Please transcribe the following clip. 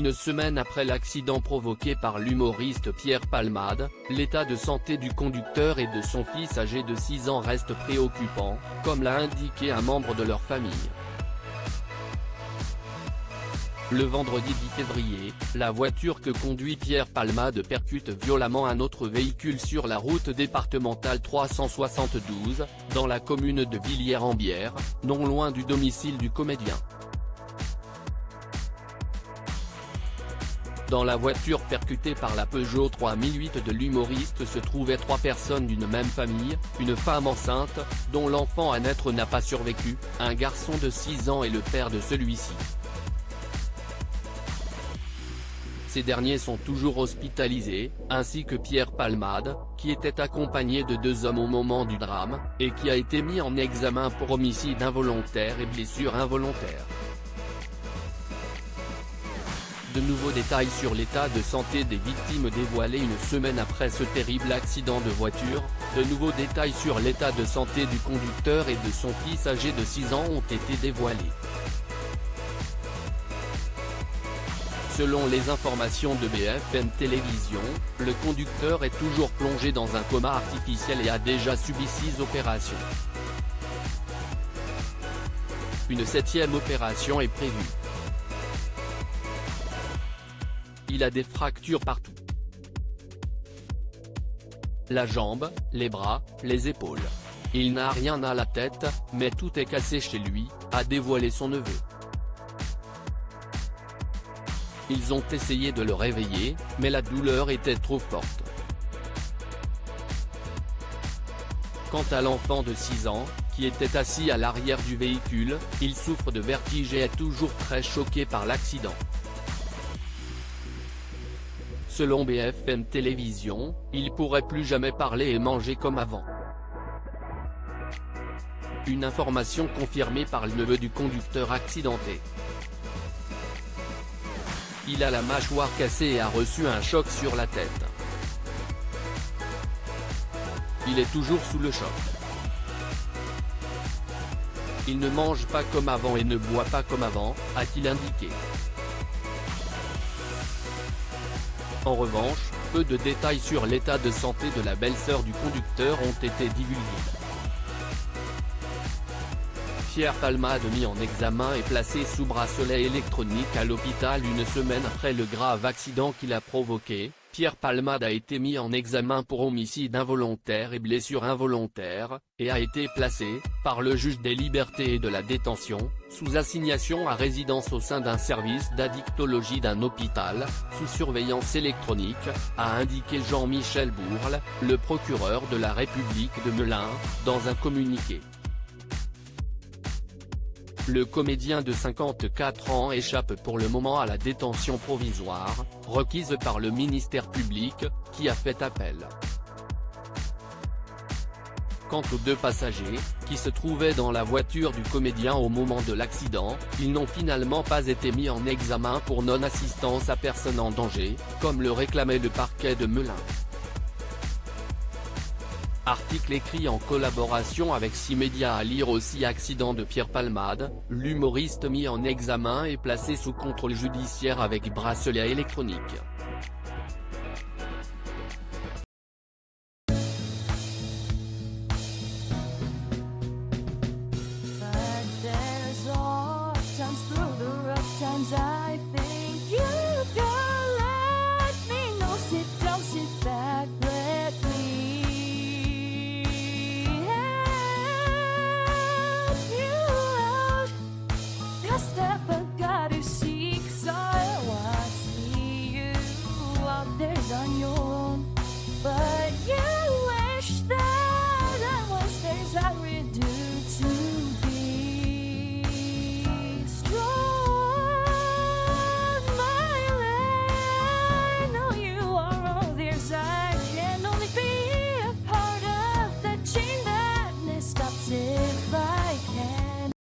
Une semaine après l'accident provoqué par l'humoriste Pierre Palmade, l'état de santé du conducteur et de son fils âgé de 6 ans reste préoccupant, comme l'a indiqué un membre de leur famille. Le vendredi 10 février, la voiture que conduit Pierre Palmade percute violemment un autre véhicule sur la route départementale 372, dans la commune de Villiers-en-Bière, non loin du domicile du comédien. Dans la voiture percutée par la Peugeot 3008 de l'humoriste se trouvaient 3 personnes d'une même famille, une femme enceinte, dont l'enfant à naître n'a pas survécu, un garçon de 6 ans et le père de celui-ci. Ces derniers sont toujours hospitalisés, ainsi que Pierre Palmade, qui était accompagné de 2 hommes au moment du drame, et qui a été mis en examen pour homicide involontaire et blessure involontaire. De nouveaux détails sur l'état de santé des victimes dévoilés une semaine après ce terrible accident de voiture. De nouveaux détails sur l'état de santé du conducteur et de son fils âgé de 6 ans ont été dévoilés. Selon les informations de BFM Télévision, le conducteur est toujours plongé dans un coma artificiel et a déjà subi 6 opérations. Une 7e opération est prévue. Il a des fractures partout. La jambe, les bras, les épaules. Il n'a rien à la tête, mais tout est cassé chez lui, a dévoilé son neveu. Ils ont essayé de le réveiller, mais la douleur était trop forte. Quant à l'enfant de 6 ans, qui était assis à l'arrière du véhicule, il souffre de vertige et est toujours très choqué par l'accident. Selon BFM Télévision, il pourrait plus jamais parler et manger comme avant. Une information confirmée par le neveu du conducteur accidenté. Il a la mâchoire cassée et a reçu un choc sur la tête. Il est toujours sous le choc. Il ne mange pas comme avant et ne boit pas comme avant, a-t-il indiqué. En revanche, peu de détails sur l'état de santé de la belle-sœur du conducteur ont été divulgués. Pierre Palmade mis en examen et placé sous bracelet électronique à l'hôpital une semaine après le grave accident qu'il a provoqué. Pierre Palmade a été mis en examen pour homicide involontaire et blessure involontaire, et a été placé, par le juge des libertés et de la détention, sous assignation à résidence au sein d'un service d'addictologie d'un hôpital, sous surveillance électronique, a indiqué Jean-Michel Bourle, le procureur de la République de Melun, dans un communiqué. Le comédien de 54 ans échappe pour le moment à la détention provisoire, requise par le ministère public, qui a fait appel. Quant aux 2 passagers, qui se trouvaient dans la voiture du comédien au moment de l'accident, ils n'ont finalement pas été mis en examen pour non-assistance à personne en danger, comme le réclamait le parquet de Melun. Article écrit en collaboration avec 6 médias à lire aussi. Accident de Pierre Palmade, l'humoriste mis en examen et placé sous contrôle judiciaire avec bracelet électronique. On your